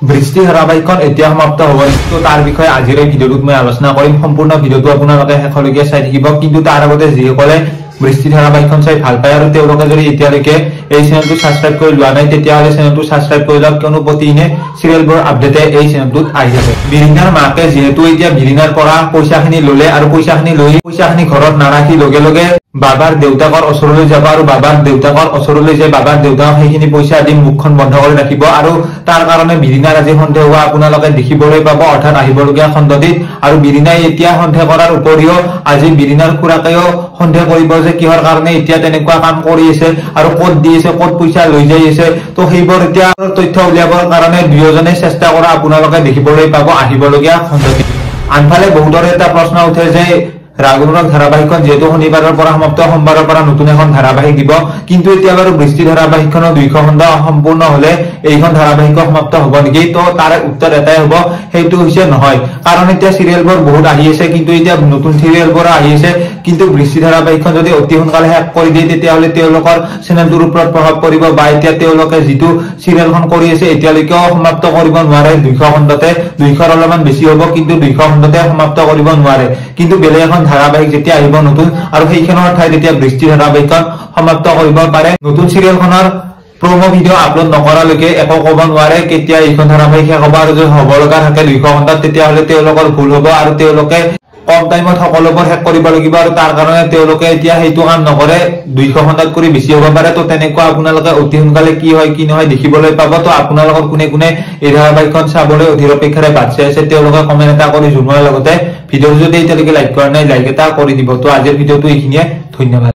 বৃষ্টি ধাৰাবাহিকখন এতিয়া সমাপ্ত হ'ব তো তাৰ বিষয়ে আজিৰ এই ভিডিঅ'টোত মই আলোচনা কৰিম সম্পূৰ্ণ ভিডিঅ'টো আপোনালোকে শেষলৈকে চাই থাকিব কিন্তু তাৰ আগতে যিসকলে বৃষ্টি ধাৰাবাহিকখন চাই ভাল পায় আৰু তেওঁলোকে যদি এতিয়ালৈকে এই চেনেলটো সাবস্ক্ৰাইব কৰি লোৱা নাই তেতিয়াহ'লে চেনেলটো সাবস্ক্ৰাইব কৰি লওক কিয়নো প্ৰতিদিনে চিৰিয়েলবোৰ আপডেটে এই চেনেলটোত আহি থাকে বিৰিনাৰ মাকে যেহেতু এতিয়া বিৰিনাৰ পৰা পইচাখিনি ল'লে আৰু পইচাখিনি ঘৰত নাৰাখি লগে লগে বাবাৰ দেউতাকৰ ওচৰলৈ যাব আৰু বাবাৰ দেউতাকৰ ওচৰলৈ যায় বাবাৰ দেউতাক সেইখিনি পইচা দি মুখখন বন্ধ কৰি ৰাখিব আৰু তাৰ কাৰণে বিৰিনাৰ আজি সন্দেহ হোৱা আপোনালোকে দেখিবলৈ পাব অৰ্থাৎ আহিবলগীয়া খণ্ডটিত আৰু বিৰিনাই এতিয়া সন্দেহ কৰাৰ উপৰিও আজি বিৰিনাৰ খুৰাকেও সন্দেহ কৰিব যে কিহৰ কাৰণে এতিয়া তেনেকুৱা কাম কৰি আছে আৰু ক'ত দি আছে ক'ত পইচা লৈ যাই আছে তো সেইবোৰ এতিয়া তথ্য উলিয়াবৰ কাৰণে দুয়োজনে চেষ্টা কৰা আপোনালোকে দেখিবলৈ পাব আহিবলগীয়া খণ্ডটিত আনফালে বহুতৰে এটা প্ৰশ্ন উঠে যে ৰাগমূলক ধাৰাবাহিকখন যেহেতু শনিবাৰৰ পৰা সমাপ্ত সোমবাৰৰ পৰা নতুন এখন ধাৰাবাহিক দিব কিন্তু এতিয়া বাৰু বৃষ্টি ধাৰাবাহিকখনৰ 200 খণ্ড সম্পূৰ্ণ হলে এইখন ধাৰাবাহিক সমাপ্ত হ'ব নেকি তো তাৰ উত্তৰ এটাই হ'ব সেইটো হৈছে নহয় কাৰণ এতিয়া চিৰিয়েলবোৰ বহুত আহি আছে কিন্তু এতিয়া নতুন চিৰিয়েলবোৰ আহি আছে কিন্তু বৃষ্টি ধাৰাবাহিকখন যদি অতি সোনকালে শেষ কৰি দিয়ে তেতিয়াহ'লে তেওঁলোকৰ চেনেলটোৰ ওপৰত প্ৰভাৱ পৰিব বা এতিয়া তেওঁলোকে যিটো চিৰিয়েলখন কৰি আছে এতিয়ালৈকেও সমাপ্ত কৰিব নোৱাৰে 200 খণ্ডতে 200ৰ অলপমান বেছি হ'ব কিন্তু 200 খণ্ডতে সমাপ্ত কৰিব নোৱাৰে কিন্তু বেলেগ এখন ধাৰাবাহিক যেতিয়া আহিব নতুন আৰু সেইখনৰ ঠাইত এতিয়া বৃষ্টি ধাৰাবাহিকখন সমাপ্ত কৰিব পাৰে নতুন চিৰিয়েলখনৰ প্ৰমো ভিডিঅ' আপলোড নকৰালৈকে একো ক'ব নোৱাৰে কেতিয়া এইখন ধাৰাবাহিক শেষ হ'ব আৰু যদি হ'ব লগা থাকে 200 খণ্ডত তেতিয়াহ'লে তেওঁলোকৰ ভুল হ'ব আৰু তেওঁলোকে কম টাইমত সকলোবোৰ শেষ কৰিব লাগিব আৰু তাৰ কাৰণে তেওঁলোকে এতিয়া সেইটো কাম নকৰে 200 খণ্ডত কৰি বেছি হ'ব পাৰে তো তেনেকুৱা আপোনালোকে অতি সোনকালে কি হয় কি নহয় দেখিবলৈ পাব তো আপোনালোকৰ কোনে কোনে এই ধাৰাবাহিকখন চাবলৈ অধীৰ অপেক্ষাৰে বাট চাই আছে তেওঁলোকে কমেন্ট এটা কৰি জনোৱাৰ লগতে ভিডিঅ'টো যদি এতিয়ালৈকে লাইক কৰা নাই লাইক এটা কৰি দিব তো আজিৰ ভিডিঅ'টো এইখিনিয়ে ধন্যবাদ।